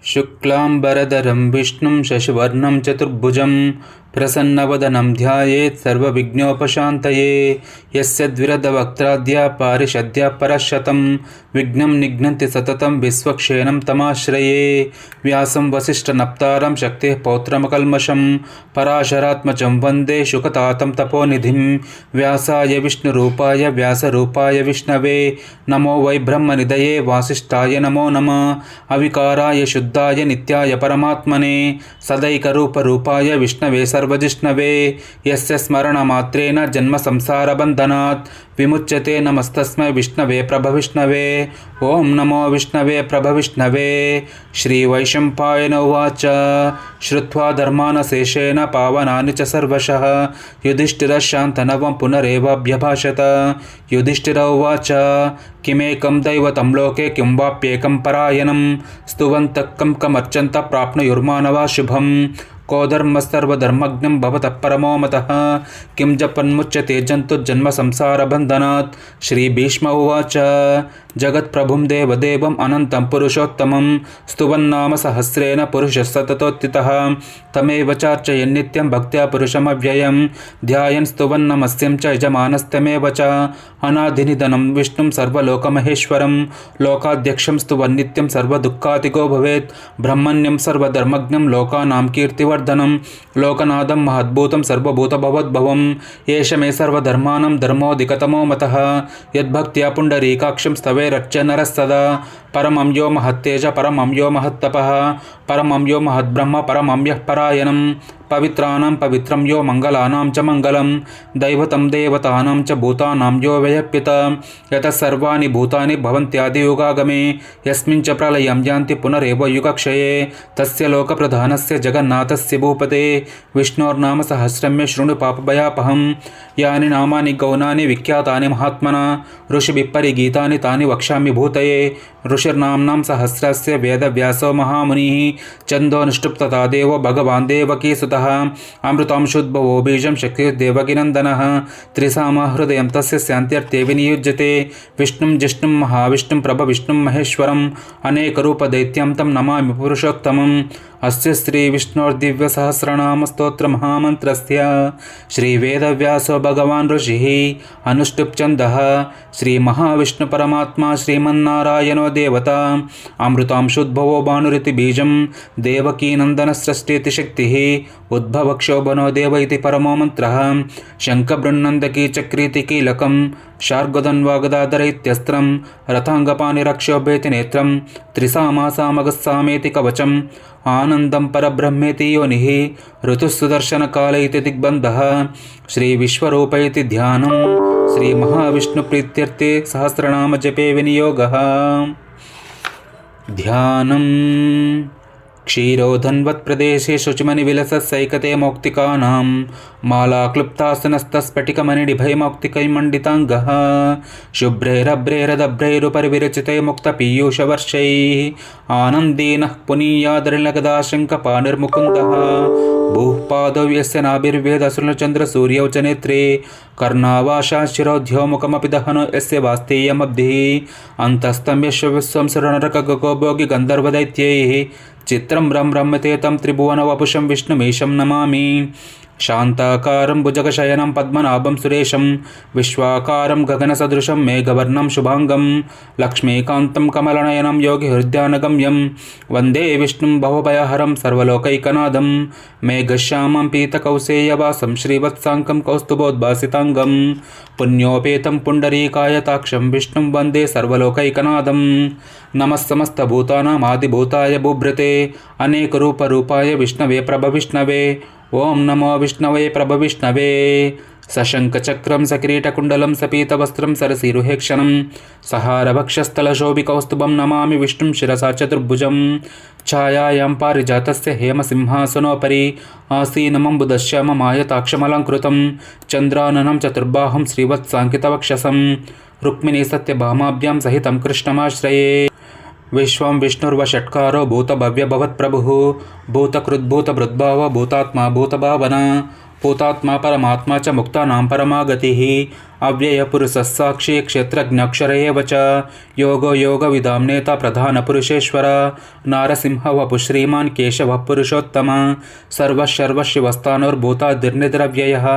शुक्लांबरधरं विष्णुं शशिवर्णं चतुर्भुजं प्रसन्नवदनं ध्यायेत् सर्वविघ्नोपशान्तये। यस्य द्विरदवक्त्राद्या पारिषद्या परशतं विघ्नं निघ्नन्ति सततं विश्वक्षेणं तमाश्रये। व्यासं वसिष्ठनप्तारं शक्तेः पौत्रमकल्मषं पराशरात्मजं वन्दे शुकतातं तपोनिधिं। व्यासाय विष्णुरूपाय व्यासरूपाय विष्णवे नमो वै ब्रह्मनिधये वासिष्ठाय नमो नमः। अविकाराय शुद्धाय नित्याय परमात्मने सदैकरूपरूपाय विष्णवे सर्वजिष्णवे। यस्य स्मरणमात्रेण जन्म संसारबन्धनात् विमुच्यते। नमस्तस्मै विष्णवे प्रभविष्णवे। ओं नमो विष्णवे प्रभविष्णवे। श्रीवैशम्पायन उवाच श्रुत्वा धर्मानशेषेण पावनानि च सर्वशः युधिष्ठिरशान्तनवं पुनरेवाभ्यभाषत। युधिष्ठिर उवाच किमेकं दैवतं लोके किं वाप्येकं परायणं स्तुवन्तः कं कमर्चन्तः प्राप्नुयुर्मानवा शुभम्। को धर्मस्सर्वधर्मज्ञं भवतः परमो मतः किं जपन्मुच्यते जन्तुर्जन्म संसारबन्धनात्। श्रीभीष्म उवाच जगत्प्रभुं देवदेवम् अनन्तं पुरुषोत्तमं स्तुवन्नाम सहस्रेण पुरुषः सततोत्थितः। तमेव चार्चयन्नित्यं भक्त्या पुरुषमव्ययं ध्यायन् स्तुवन्नमस्यं च यजमानस्तमेव च। अनादिनिधनं विष्णुं सर्वलोकमहेश्वरं लोकाध्यक्षं स्तुवन्नित्यं सर्वदुःखातिको भवेत्। ब्रह्मण्यं सर्वधर्मज्ञं लोकानां कीर्तिवर्धनं लोकनाथं महद्भूतं सर्वभूतभवद्भवम्। एष मे सर्वधर्माणां धर्मोऽधिकतमो मतः यद्भक्त्या पुण्डरीकाक्षं स्तवेरर्च नरः सदा। परमं यो महत्तेज परमं यो महत्तपः परमं यो महद्ब्रह्म परमं यः परायणं। पवित्राणां पवित्रं यो मङ्गलानां च मङ्गलं दैवतं देवतानां च भूतानां यो व्ययप्यत। यतः सर्वाणि भूतानि भवन्त्यादियुगागमे यस्मिन् च प्रलयं यान्ति पुनरेव युगक्षये। तस्य लोकप्रधानस्य जगन्नाथस्य भूपते विष्णोर्नाम सहस्रं मे शृणु पापभयापहं। यानि नामानि गौणानि विख्यातानि महात्मना ऋषिभिः परिगीतानि तानि वक्ष्यामि भूतये। ऋषिर्नाम्नां सहस्रस्य वेदव्यासो महामुनिः छन्दोनुष्टुप् तथा देवो भगवान् देवकीसुतः। अमृतांशुद्भवो बीजं शक्तिर्देवकीनन्दनः त्रिसामा हृदयं तस्य शान्त्यर्थे विनियुज्यते। विष्णुं जिष्णुं महाविष्णुं प्रभविष्णुं महेश्वरम् अनेकरूपदैत्यं तं नमामि पुरुषोत्तमम्। अस्य श्रीविष्णोर्दिव्यसहस्रनामस्तोत्रमहामन्त्रस्य श्रीवेदव्यासो भगवान् ऋषिः अनुष्टुप् छन्दः। श्रीमहाविष्णुपरमात्मा श्रीमन्नारायणो देवता अमृतांशुद्भवो भानुरिति बीजं देवकीनन्दनसृष्टीति शक्तिः उद्भवक्षोभनो देव इति परमो मन्त्रः। शङ्खबृन्नन्दकी चक्रीति कीलकं शार्गदन्वागदाधर इत्यस्त्रं रथाङ्गपाणिरक्षोभेति नेत्रं त्रिसामासामगस्सामेति कवचम् आनन्दं परब्रह्मेति योनिः ऋतुः सुदर्शनकाल इति दिग्बन्धः। श्रीविश्वरूप इति ध्यानं श्रीमहाविष्णुप्रीत्यर्थे सहस्रनाम जपे विनियोगः। ध्यानम् क्षीरोधन्वत्प्रदेशे शुचिमणिविलसत्सैकते मौक्तिकानां मालाक्लुप्तासनस्तस्फटिकमणिनिभयमौक्तिकैर्मण्डिताङ्गः शुभ्रैरभ्रैरदभ्रैरुपरिविरचिते मुक्तपीयूषवर्षैः आनन्देनः पुनीयादरिलगदाशङ्कपाणिर्मुकुन्दः। भूः पादौ यस्य नाभिर्वेदसुरचन्द्रसूर्यौ च नेत्रे कर्णावाशाशिरोध्योमुखमपि दहनो यस्य वास्तेयमब्धिः अन्तस्तं यश्वविश्वं सुरनरकगगो भोगि गन्धर्वदैत्यैः चित्रं रं रम्यते तं त्रिभुवनवपुषं विष्णुमीशं नमामि। शान्ताकारं भुजगशयनं पद्मनाभं सुरेशं विश्वाकारं गगनसदृशं मेघवर्णं शुभांगं लक्ष्मीकान्तं कमलनयनं योगिहृद्यानगम्यं वन्दे विष्णुं भवभयहरं सर्वलोकैकनाथं। मेघश्यामं पीतकौसेयवासं श्रीवत्साङ्कं कौस्तुभोद्भासिताङ्गं पुण्योपेतं पुण्डरीकायताक्षं विष्णुं वन्दे सर्वलोकैकनाथं। नमः समस्तभूतानामादिभूताय बुभ्रते अनेकरूपरूपाय विष्णवे प्रभविष्णवे। ओं नमो विष्णवे प्रभविष्णवे। सशङ्खचक्रं सकिरीटकुण्डलं सपीतवस्त्रं सरसीरुहेक्षणं सहारभक्षस्थलशोभिकौस्तुभं नमामि विष्णुं शिरसा चतुर्भुजं। छायायां पारिजातस्य हेमसिंहासनोपरि आसीनमम्बुदश्याममायताक्षमलङ्कृतं चन्द्राननं चतुर्बाहुं श्रीवत्साङ्कितवक्षसं रुक्मिणी सत्यभामाभ्यां सहितं कृष्णमाश्रये। विश्वं विष्णुर्वषट्कारो भूतभव्यभवत्प्रभुः भूतकृद्भूतभृद्भाव भूतात्मा भूतभावना भूतात्मा परमात्मा च मुक्तानां परमागतिः अव्ययपुरुषः साक्षी क्षेत्रज्ञाक्षर एव च योगो योगविदां नेता प्रधानपुरुषेश्वर नारसिंह वपु श्रीमान् केशवः पुरुषोत्तम सर्वशिवस्तानुर्भूतादिर्निद्रव्ययः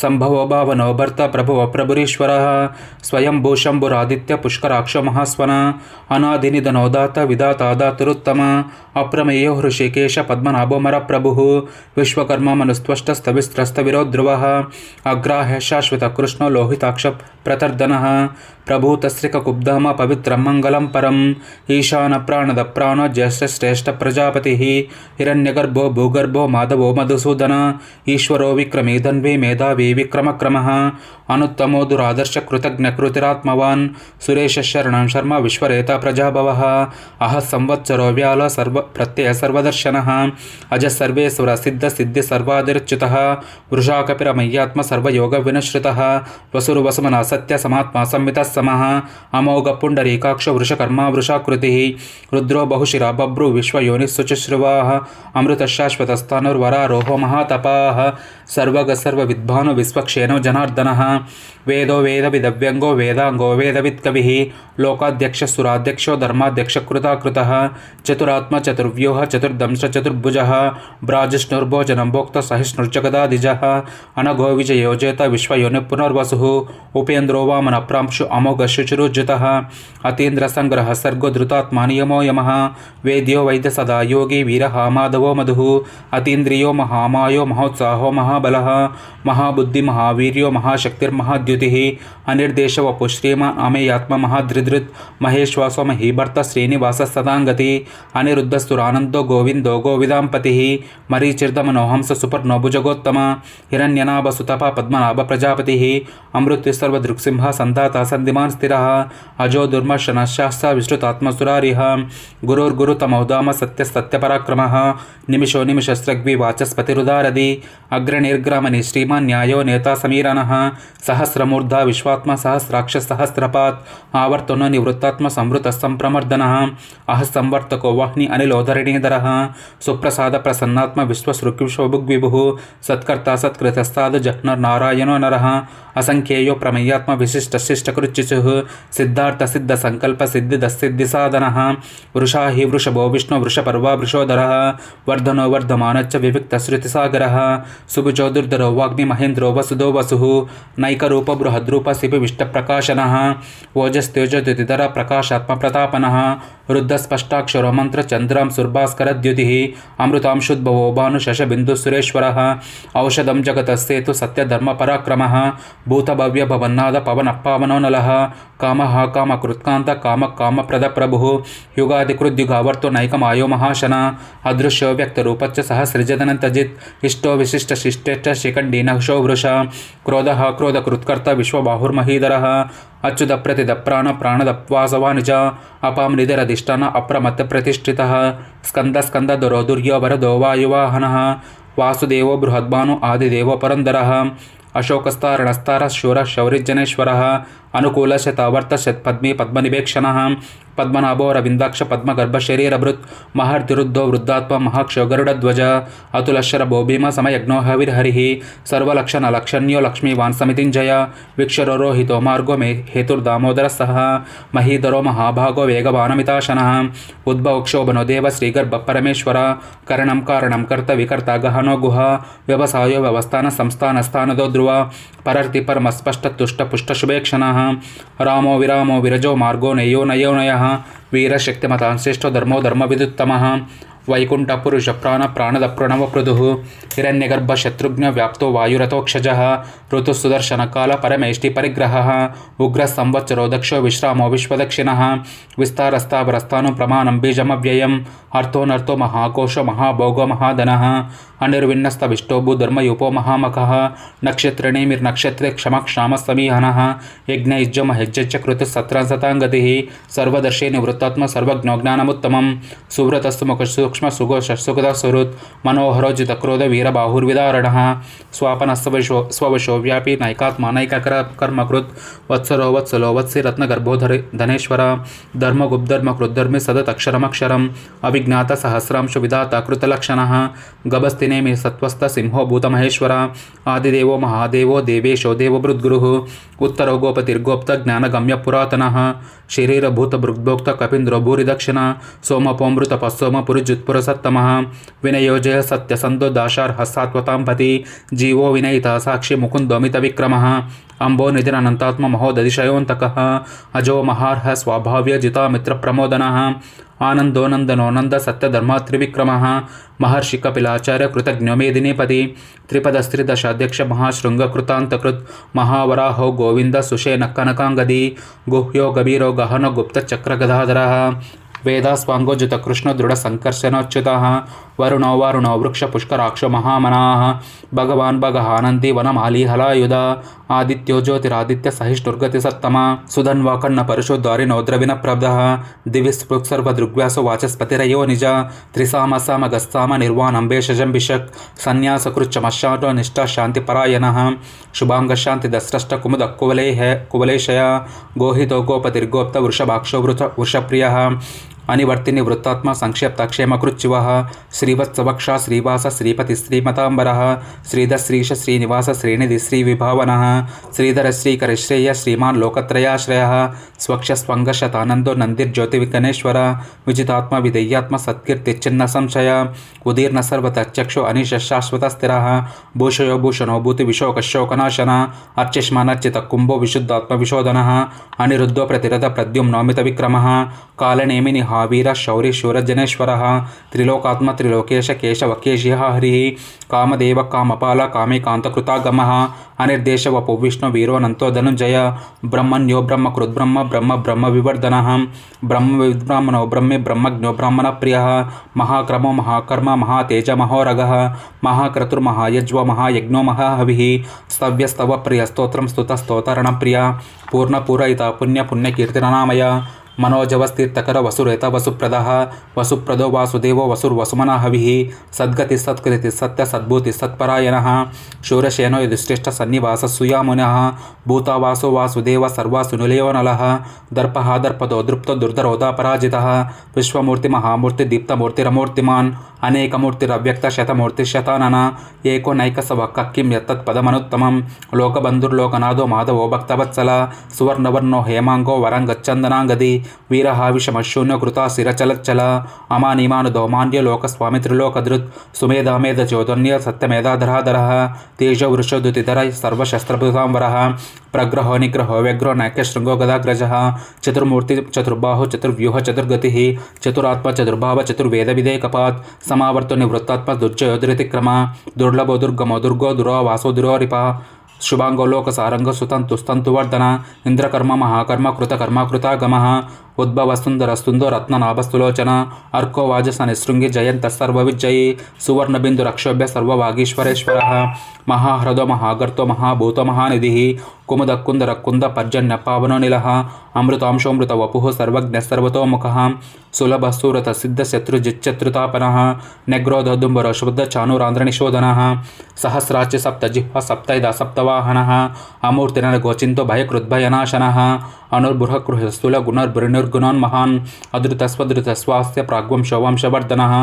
सम्भवो भावनो भर्ता प्रभुः प्रभुरीश्वरः स्वयंभू शम्भुरादित्य पुष्कराक्षो महास्वन अनादिनिधनो दाता विधाता दातुरुत्तम अप्रमेयो हृषिकेश पद्मनाभो मरप्रभुः विश्वकर्मा मनुस्त्वष्टस्तविस्त्रस्तविरो ध्रुवः अग्राह्य शाश्वतः कृष्णो लोहिताक्ष प्रतर्दनः प्रभूतस्त्रिककुब्धाम पवित्रं मङ्गलं परम् ईशान प्राणद प्राणो ज्येष्ठश्रेष्ठ प्रजापतिः हिरण्यगर्भो भूगर्भो माधवो मधुसूदन ईश्वरो विक्रमी धन्वी मेधावी विक्रमक्रमः अनुत्तमो दुरादर्श कृतज्ञकृतिरात्मवान् सुरेश शरणं शर्मा विश्वरेता प्रजाभवः अह संवत्सरो व्याल सर्व प्रत्यय सर्वदर्शनः अज सर्वेश्वर सिद्ध सिद्धि सर्वादिर्च्युतः वृषाकपिरमय्यात्म सर्वयोग विनश्रुतः वसुर्वसुमना सत्य समात्मा संवितः समः अमोघ पुण्डरीकाक्ष वृषकर्मा वृषाकृतिः रुद्रो बहुशिरा बभ्रु विश्वयोनिः शुचिश्रुवाः अमृत शाश्वतस्थानुर्वरारोहो महातपाः सर्वग सर्वविद्भानो विश्वक्षेनो जनार्दनः वेदो वेदविदव्यङ्गो वेदाङ्गो वेदवित्कविः लोकाध्यक्ष सुराध्यक्षो धर्माध्यक्षकृताकृतः चतुरात्मा चतुर्व्यूह चतुर्दंश चतुर्भुजः ब्राजिष्णुर्भोजनं भोक्ता सहिष्णुर्जगदादिजः अनघो विजयोजेत विश्वयोनिः पुनर्वसुः उपेन्द्रो वामन प्रांशु अमोघ शुचिरुज्युतः अतीन्द्रसङ्ग्रह सर्गो धृतात्मा नियमो यमः वेद्यो वैद्य सदा योगी वीरः माधवो मधुः अतीन्द्रियो महामायो महोत्साहो महाबलः महाबुद्धि महावीर्यो महाशक्तिर्महाद्युतिः अनिर्देश वपु श्रीमान् अमेयात्मा महाधृधृत् महेश्वासो महीभर्ता श्रीनिवास सदांगति अनिरुद्धस्तुरानन्दो गोविन्दो गोविदाम्पतिः मरीचिर्दमनोहंस सुपर्णो भुजगोत्तम हिरण्यनाभ सुतपा पद्मनाभ प्रजापतिः अमृत्य सर्वदृक्सिंह सन्धाता सन्धिमान् स्थिरः अजो दुर्मर्शनः शास्त्र विश्रुतात्मसुरारिः गुरुर्गुरुतमोदाम सत्यपराक्रमः निमिषो निमिषस्रग्वि वाचस्पतिरुदारदि अग्रणिर्ग्रामणि श्रीमान् न्यायो नेता समीरणः सहस्रमूर्धा विश्वात्मा सहस्राक्ष सहस्रपात् आवर्तनो निवृत्तात्मा संवृतः संप्रमर्दनः अह संवर्तको वाह्नि अनिलोधरणीधरः सुप्रसाद प्रसन्नात्मा विश्वसृक्विश्वभुग्विभुः सत्कर्ता सत्कृतस्ताद जह्नर्नारायणो नरः असंख्येयो प्रमेयात्मा विशिष्टशिष्टकृच्युः सिद्धार्थ सिद्ध संकल्प सिद्धिदसिद्धिसाधनः वृषा हि वृषभो विष्णु वृषपर्वा वृषोधरः वर्धनो वर्धमानच्च विविक्तश्रुतिसागरः सुभुजो दुर्धरो वाग्नि महेन्द्रो वसुधो वसुः नैकरूप बृहद्रूप सिपिविष्टप्रकाशनः ओजस्तेजोद्युतिधर प्रकाशात्म प्रतापनः रुद्धस्पष्टाक्षरो मंत्रचन्द्रां सुर्भास्करद्युतिः अमृतांशुद्भवो भानुशशबिन्दुसुरेश्वरः औषधं जगतस्सेतु सत्यधर्मपराक्रमः भूतभव्यभवन्नाद पवनः पावनो नलः कामः कामकृत्कान्त कामप्रदप्रभुः युगादिकृद्युगावर्तो नैकमायो महाशन अदृश्यो व्यक्तरूपच्च सहस्रजदनन्तजित् इष्टो विशिष्टशिष्टेष्ट शिखण्डीनशो वृष क्रोधः क्रोधकृत्कर्ता विश्वबाहुर्महीधरः अच्युत प्रतिद प्राणदप्वासवानिज अपां निधिरधिष्ठान अप्रमत्तप्रतिष्ठितः स्कन्दधरो दुर्यो वरदो वायुवाहनः वासुदेवो बृहद्भानु आदिदेवो पुरन्दरः अशोकस्तारणस्तारः शूरः शौरिजनेश्वरः अनुकूलशतावर्तशत्पद्मी पद्मनिवेक्षणः पद्मनाभो रविन्दाक्ष पद्मगर्भशरीरभृत् महर्तिरुद्धो वृद्धात्मा महाक्षो गरुडध्वज अतुलशरभो भीम समयज्ञो हविर्हरिः सर्वलक्षणलक्षण्यो लक्ष्मीवान् समितिञ्जय विक्षरो रोहितो मार्गो मे हेतुर्दामोदरः सह महीधरो महाभागो वेगवानमिताशनः उद्भवक्षोभनो देव श्रीगर्भपरमेश्वर करणं कारणं कर्त विकर्ता गहनो गुह व्यवसायो व्यवस्थान संस्थानस्थानदो ध्रुव परर्ति परमस्पष्टतुष्टपुष्टशुभेक्षणः रामो विरामो विरजो मार्गो नयो नयो नयः वीरशक्तिमतान् श्रेष्ठो धर्मो धर्मविदुत्तमः वैकुण्ठपुरुष प्राणद प्रणवपृदुः हिरण्यगर्भशत्रुघ्न व्याप्तो वायुरतोक्षजः ऋतुसुदर्शनकाल परमेष्टिपरिग्रहः उग्रसंवत्सरो दक्षो विश्रामो विश्वदक्षिणः विस्तारस्तावरस्थानु प्रमाणं बीजमव्ययम् अर्थो महाकोशो महाभोगो महाधनः अनिर्विन्नस्तविष्टो भूधर्मयूपो महामखः नक्षत्रणेमिर्नक्षत्रे क्षमक्षामसमीहनः यज्ञयुज्यमहेज्यच्च कृतुः सत्रां सताङ्गतिः सर्वदर्शी निवृत्तात्मा सर्वज्ञो ज्ञानमुत्तमं सुव्रतस्तु मुखसु सूक्ष्म सुगुद सुहृत् मनोहरोजितक्रोध वीरबाहुर्विदारणः स्वापनः स्ववशो व्यापी नैकात्मानैककर्मकृत् वत्सरो वत्सलो वत्सि रत्नगर्भोधरि धनेश्वर धर्मगुप्धर्मकृद्धर्मि सदतक्षरमक्षरम् अभिज्ञात सहस्रांश विधाता कृतलक्षणः गभस्तिनेमि सत्त्वस्थ सिंहो भूतमहेश्वर आदिदेवो महादेवो देवेशो देवभृद्गुरुः उत्तरो गोपतिर्गोप्त ज्ञानगम्य पुरातनः शरीरभूतभृग्भोक्त कपीन्द्रो भूरिदक्षिण सोमपोमृत पस्सोम पुरुजुत्पुरसत्तमः विनयोजय सत्यसन्धो दाशार्ह सात्वतां पति जीवो विनयिता साक्षी मुकुन्दोमित विक्रमः अंबो निधिरनन्तात्म महोदधिशयोऽन्तकः अजो महार्ह स्वाभाव्य जिता मित्र प्रमोदनः आनंदो नंदनो नंद सत्यधर्मा त्रिविक्रमः महर्षि कपिलाचार्य कृतज्ञो मेदिनीपति त्रिपदस्त्रिदशाध्यक्ष महाशृंग कृतांतकृत महावराहो गोविंद सुषेण कनकांगदी गुह्यो गभीरो गहनो गुप्त चक्र गदाधरः वेदास्वांगोजित कृष्ण दृढ़ संकर्षणोच्युतः वरुणो वारुणो वृक्ष पुष्कराक्षो महामनाः भगवान् भगहानन्दी वनमाली हलायुध आदित्यो ज्योतिरादित्य सहिष्णुर्गति सत्तमा सुधन्वा कर्ण परशो द्वारिणो द्रविण प्रब्धः दिविस्पृक् सर्वदृग्व्यासो वाचस्पतिरयो निज त्रिसाम साम गस्साम निर्वाणम्बेशजम्बिषक् संन्यासकृच्छमशाटो निष्ठा शान्तिपरायणः शुभांग शांति दस्रष्ट कुमुद कुवलेशय गोहितो गोपतिर्गोप्त वृषभाक्षो वृषप्रियः अनिवर्तिनि वृत्तात्मा संक्षेप्त क्षेमकृच्युवः श्रीवत्सवक्षा श्रीवास श्रीपति श्रीमतांबरः श्रीधर श्रीश श्रीनिवास श्रीनिधि श्रीविभावनः श्रीधर श्रीकरिश्रेय श्रीमान् लोकत्रयाश्रयः स्वक्षस्वंगशतानंदो नंदिर्ज्योतिविघ्नेश्वर विजितात्मा विधेयात्मा सत्कीर्तिच्चिन्न संशय उदीर्ण सर्वतचक्षु अनिश शाश्वत स्थिरः भूषयो भूषणो भूति विशोकशोकनाशन अर्चिष्मानर्चित कुंभो विशुद्धात्म विशोधनः अनिरुद्धो प्रतिरथ प्रद्युम्नोमित विक्रमः कालनेमिनि वीर शौरी शूरजनेश्वरः त्रिलोकात्म त्रिलोकेश केशव केशिः हरिः कामदेव कामपाल कामेकान्तकृतागमः अनिर्देश वपु विष्णु वीरो नंतो धनुंजय ब्रह्मण्यो ब्रह्मकृद्ब्रह्म ब्रह्म ब्रह्म विवर्धनः ब्रह्म विद्ब्राह्मणो ब्रह्मे ब्रह्मज्ञो ब्राह्मण प्रियः महाक्रमो महाकर्म महातेज महोरगः महाक्रतुर्महायज्व महायज्ञो महाहविः स्तव्यस्तव प्रिय स्तोत्रं स्तुतस्तोतरण प्रिय पूर्णपूरयिता पुण्य पुण्यकीर्तिरनामय मनोजवस्तीर्थकर वसुरेत वसुप्रदः वसुप्रदो वासुदेवो वसुर्वसुमनः हविः सद्गति सत्कृति सत्य सद्भूति सत्परायणः शूरशेनो युधिष्ठिष्ठ सन्निवास सुयामुनः भूतावासो वासुदेव सर्वासुनिलयो नलः दर्पः दर्पदो दृप्तो दुर्धरोधा पराजितः विश्वमूर्ति महामूर्ति दीप्तमूर्तिरमूर्तिमान् अनेकमूर्तिरव्यक्त शतमूर्तिशतानन एको नैकसव किं यत्तत्पदमनुत्तमं लोकबन्धुर्लोकनाथो माधवो भक्तवत्सल सुवर्णवर्णो हेमांगो वरंगच्चन्दनांगदी वीरहाविषमशून्य कृता शिरचलच्चल अमानिमानुदौमान्य लोकस्वामि त्रिलोकधृत् सुमेधामेध चौदन्य सत्यमेधाधराधरः तेजो वृषोदुतिधर सर्वशस्त्रभृतांवरः प्रग्रहो निग्रहो व्यग्रो नैक्यशृंगो गदाग्रजः चतुर्मूर्ति चतुर्बाहु चतुर्व्यूह चतुर्गतिः चतुरात्मा चतुर्भाव चतुर्वेदविदेकपात् समावर्तो निवृत्तात्मा दुर्जयोधृतिक्रम दुर्लभो दुर्गमो दुर्गो दुरो वासो दुरोरिपः शुभांगो लोकसारंग सुतंतुवर्धन इंद्रकर्म महाकर्म कृतकर्माकृतागमः उद्भवस्तुंदरस्तुंदो रत्ननाभस्तुलोचन अर्को वाजस निसृंगी जयंत सर्वविजयी सुवर्णबिंदुरक्षोभ्य सर्ववागीश्वरेश्वरः महाह्रदो महागर्तो महाभूतो महानिधिः कुमुदकुंदरकुंद पर्जन्य पावनो निलः अमृतांशोमृत वपुः सर्वज्ञ सर्वतोमुखः सुलभ सूरत सिद्ध शत्रुजिच्चत्रुतापनः नेग्रोधुम्बरो शुद्ध चाणूरांध्रनिशोधनः सहस्राच्य सप्तजिह्वा सप्तैदा सप्तवाहनः अमूर्तिनर गोचिंतो भयकृद्भयनाशनः अनुर्बृहकृहस्थूल गुणर्भृनिर्गुणोन्महान् अधृतस्वधृतस्वास्थ्य प्राग्वंशवंशवर्धनः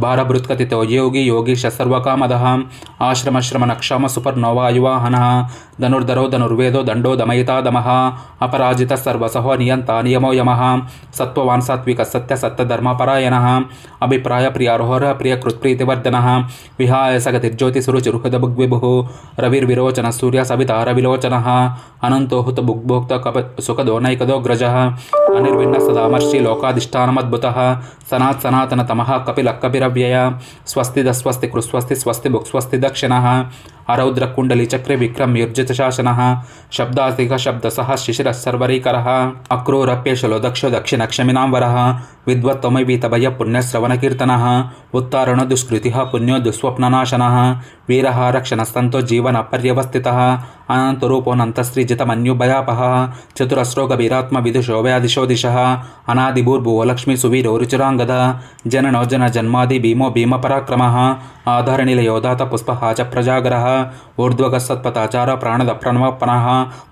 भारभृत्कथितो योगी योगीश सर्वकामदः आश्रमश्रमनक्षम सुपर्णोवायुवाहनः धनुर्धरो धनुर्वेदो दंडो दमयिता दमः अपराजित सर्वसहो नियंता नियमो यमः सत्त्ववान् सात्विक सत्य सत्यधर्मपरायणः अभिप्राय प्रियारोहर प्रियकृत्प्रीतिवर्धनः विहाय सगतिर्ज्योतिसुरुचिरुहदभुग्विभुः रविर्विरोचन सूर्य सविता रविलोचनः अनंतो हुत भुग्भोक्त कप सुखदो नैकदोग्रजः अनिर्विण्ण सदामर्षि लोकाधिष्ठानमद्भुतः सनात् सनातनतमः कपिलः कपिरव्यय स्वस्ति दस्वस्ति कृस्वस्ति स्वस्ति भुक्स्वस्ति दक्षिणः अरौद्रकुण्डलीचक्रे विक्रम्युर्जितशासनः शब्दास्तिकशब्दसः शिशिरः सर्वरीकरः अक्रूरप्यशलो दक्षो दक्षिणक्षमिनां वरः विद्वत्त्वमवीतभयः पुण्यश्रवणकीर्तनः उत्तारणो दुष्कृतिः पुण्यो दुःस्वप्ननाशनः वीरः रक्षणस्तन्तो जीवनपर्यवस्थितः अनन्तरूपोऽनन्तस्त्रीजितमन्युभयापः चतुरस्रोगवीरात्मविदुषो व्यादिशो दिशः अनादिभूर्भुवो लक्ष्मी सुवीरो रुचिराङ्गद जननो जनजन्मादि भीमो भीमपराक्रमः आधारनिलयोदात पुष्पः च प्रजागरः ऊर्ध्वगः सत्पथाचार प्राणदप्रणवपनः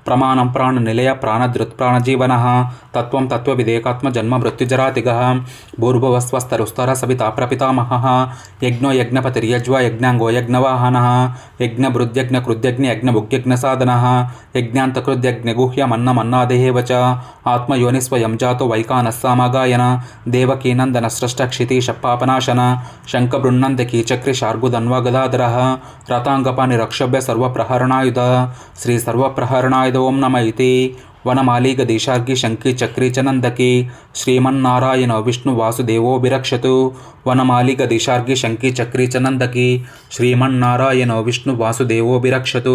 प्रमाणं प्राणनिलय प्राणधृत्प्राणजीवनः तत्त्वं तत्त्वविदेकात्मजन्ममृत्युजरातिगः भूर्भुवस्वस्तरुस्तरः सविता प्रपितामहः यज्ञो यज्ञपतिर्यज्वा यज्ञाङ्गो यज्ञवाहनः यज्ञभृद्यज्ञकृद्यज्ञ यज्ञभुग्यज्ञसाधनः यज्ञान्तकृद्यज्ञगुह्यमन्नमन्नादेव च आत्मयोनिस्वयं जातो वैकानस्सामगायन देवकीनन्दनसृष्टक्षितीशपापनाशन शङ्खबृन्नन्दकीचक्रिशार्गुदन्वगदाधरः रताङ्गपानिरक्षभ्य सर्वप्रहरणायुध श्री सर्वप्रहरणायुध ओं नम इति वनमालीगदीशार्गी शङ्की चक्री च नन्दकी श्रीमन्नारायणो विष्णुवासुदेवो विरक्षतु वनमालीगदीशार्गी शङ्की चक्री च नन्दकी श्रीमन्नारायणो विष्णुवासुदेवो विरक्षतु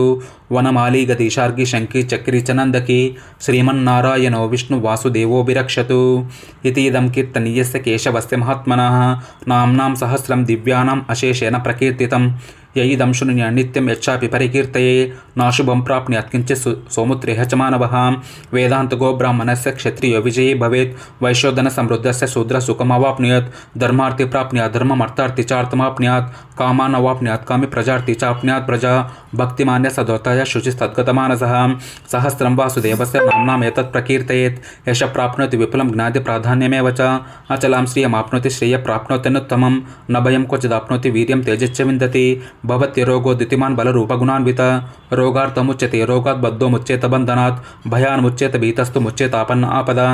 वनमालीगदीशार्गी शङ्की चक्री च नन्दकी श्रीमन्नारायणो विष्णुवासुदेवो विरक्षतु इति इदं कीर्तनीयस्य केशवस्य महात्मनः नाम्नां सहस्रं दिव्यानाम् अशेषेण प्रकीर्तितं यैदं शृणुय नित्यं यच्चापि परिकीर्तये नाशुभं प्राप्नुयात् किञ्चित् सौमुत्रेह च मानवः वेदान्तगो ब्राह्मणस्य क्षत्रियो विजयी भवेत् वैश्योधनसमृद्धस्य शूद्रसुखमवाप्नुयात् धर्मार्थी प्राप्नुयात् धर्ममर्थार्थी चार्थमाप्नुयात् कामानवाप्नुयात् कामी प्रजार्थी चाप्नुयात् प्रजा भक्तिमान्य सदोताय शुचिस्तद्गतमानसः सहस्रं वासुदेवस्य नाम्नाम् एतत् प्रकीर्तयेत् यश प्राप्नोति विपुलं ज्ञाति प्राधान्यमेव च अचलां श्रियमाप्नोति श्रेय प्राप्नोत्यनुत्तमं न भयं क्वचिदाप्नोति वीर्यं तेजश्च विन्दति भवत्यरोगो द्युतिमान् बलरूपगुणान्वित रोगार्थमुच्यते रोगात् बद्धो मुच्येत बन्धनात् भयान् मुच्येत भीतस्तु मुच्येत आपन्न आपदा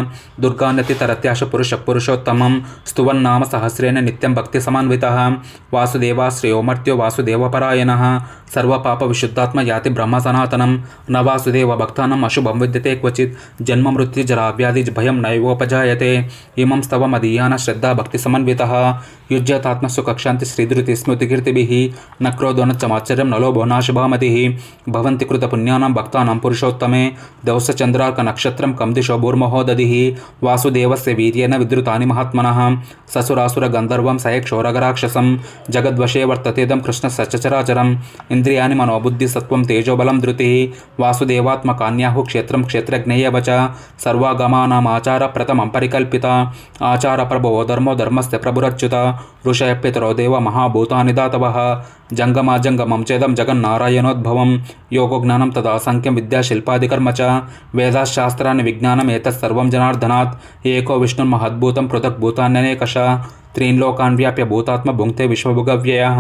दुर्गान्यतितरत्याश पुरुषः पुरुषोत्तमं स्तुवन्नाम सहस्रेण नित्यं भक्तिसमान्वितः वासुदेवाश्रयो मर्त्यो वासुदेवपरायणः सर्वपापविशुद्धात्मा याति ब्रह्म सनातनं न वासुदेव भक्तानाम् अशुभं विद्यते क्वचित् जन्म मृत्युजरा व्याधि भयं नैवोपजायते इमं स्तवमदीयान श्रद्धा भक्तिसमन्वितः युज्यतात्मसुखक्षान्ति श्रीधृति स्मृतिकीर्तिभिः न क्रोधो न चमाचर्यं न लोभो नाशुभामतिः भवन्ति कृतपुण्यानां भक्तानां पुरुषोत्तमे दौसचन्द्रार्कनक्षत्रं कं दिशो भूर्महो दधिः वासुदेवस्य वीर्येण विद्रुतानि महात्मनः ससुरासुरगन्धर्वं सयक्षोरगराक्षसं जगद्वशे वर्ततेदं कृष्णसचराचरम् इन्द्रियाणि मनोबुद्धिसत्त्वं तेजोबलं धृतिः वासुदेवात्मकान्याहुः क्षेत्रं क्षेत्रज्ञ एव च सर्वागमानामाचारप्रथमं परिकल्पिता आचारप्रभवो धर्मो धर्मस्य प्रभुरच्युत ऋषयः पितरो देव महाभूतानि दातवः जङ्गमाजङ्गमं चेदं जगन्नारायणोद्भवं योगो ज्ञानं तदा संख्यं विद्याशिल्पादिकर्म च वेदाशास्त्राणि विज्ञानम् एतत् सर्वं जनार्दनात् एको विष्णुर्महद्भूतं पृथग्भूतान्यनेकशः त्रीन् लोकान् व्याप्य भूतात्मा भुङ्क्ते विश्वभुगव्ययः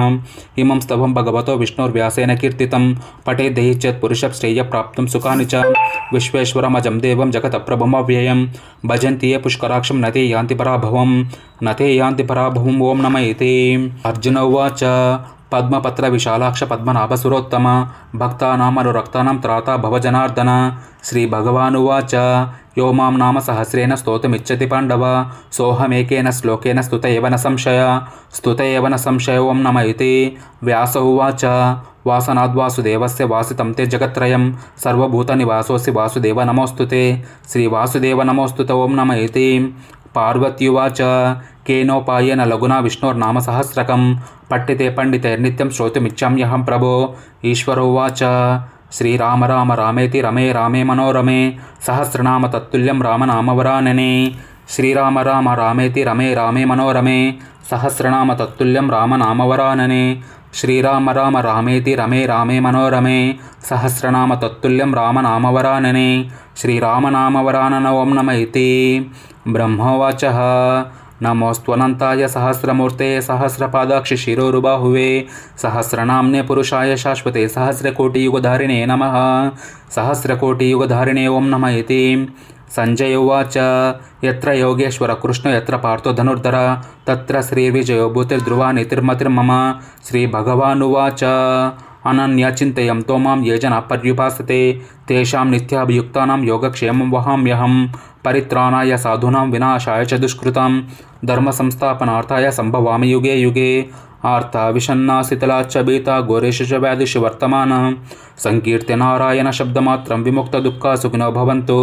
इमं स्तवं भगवतो विष्णुर्व्यासेन कीर्तितं पठेद्देहि चेत् पुरुषः श्रेयः प्राप्तुं सुखानि च विश्वेश्वरमजं देवं जगतप्रभुमव्ययं भजन्ति ये पुष्कराक्षं न ते यान्ति पराभवम् ओं नमः इति अर्जुन उवाच पद्मपत्र विशालाक्ष पद्मनाभसुरोत्तम भक्तानामनुरक्तानां त्राता भवजनार्दन श्रीभगवानुवाच यो मां नाम सहस्रेण स्तोतुमिच्छति पाण्डव सोऽहमेकेन श्लोकेन स्तुत एव न संशय ओं नमः इति व्यास उवाच वासनाद्वासुदेवस्य वासितं ते जगत्त्रयं सर्वभूतनिवासोऽसि वासुदेव नमोऽस्तु ते श्रीवासुदेव नमोऽस्तु ते ओं नमः इति पार्वत्युवाच केनोपायेन लघुना विष्णोर्नाम सहस्रकं पठ्यते पण्डितैर्नित्यं श्रोतुमिच्छाम्यहं प्रभो ईश्वर उवाच श्रीराम राम रामेति रमे रामे मनोरमे सहस्रनाम तत्तुल्यं रामनामवरानने श्रीराम राम रामेति रमे रामे मनोरमे सहस्रनाम तत्तुल्यं रामनामवरानने श्रीराम राम रामेति रमे रामे मनोरमे सहस्रनाम तत्तुल्यं रामनामवरानने श्रीरामनामवरानन ओं नमः इति ब्रह्मोवाचः नमोऽस्त्वनन्ताय सहस्रमूर्ते सहस्रपादाक्षि शिरोरुबाहुवे सहस्रनाम्ने पुरुषाय शाश्वते सहस्रकोटियुगधारिणे नमः सहस्रकोटियुगधारिणे ओं नमः इति संजय उवाच यत्र योगेश्वर कृष्ण यत्र पार्थो धनुर्धर तत्र श्रीर्विजयो भूतिर्ध्रुवा नीतिर्मतिर्मम श्रीभगवानुवाच अनन्यचिन्तयं तो मां ये जनाः पर्युपासते तेषां नित्याभियुक्तानां योगक्षेमं वहाम्यहं परित्राणाय साधूनां विनाशाय च दुष्कृतां धर्मसंस्थापनार्थाय सम्भवामि युगे युगे आर्ता विषन्ना शिथिलाच्च भीता घोरेषु च व्याधिषु वर्तमानः संकीर्त्य नारायण शब्दमात्रं विमुक्तदुःखा सुखिनो भवन्तु।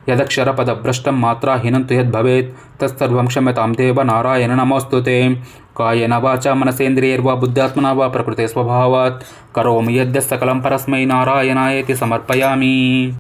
यदक्षरपदभ्रष्टं मात्राहीनं तु यद्भवेत् तत्सर्वं क्षम्यतां देव नारायण नमोऽस्तु ते। कायेन वाचा मनसेन्द्रियैर्वा बुद्ध्यात्मना वा प्रकृते स्वभावात् करोमि यद्यत् सकलं परस्मै नारायणायेति समर्पयामि।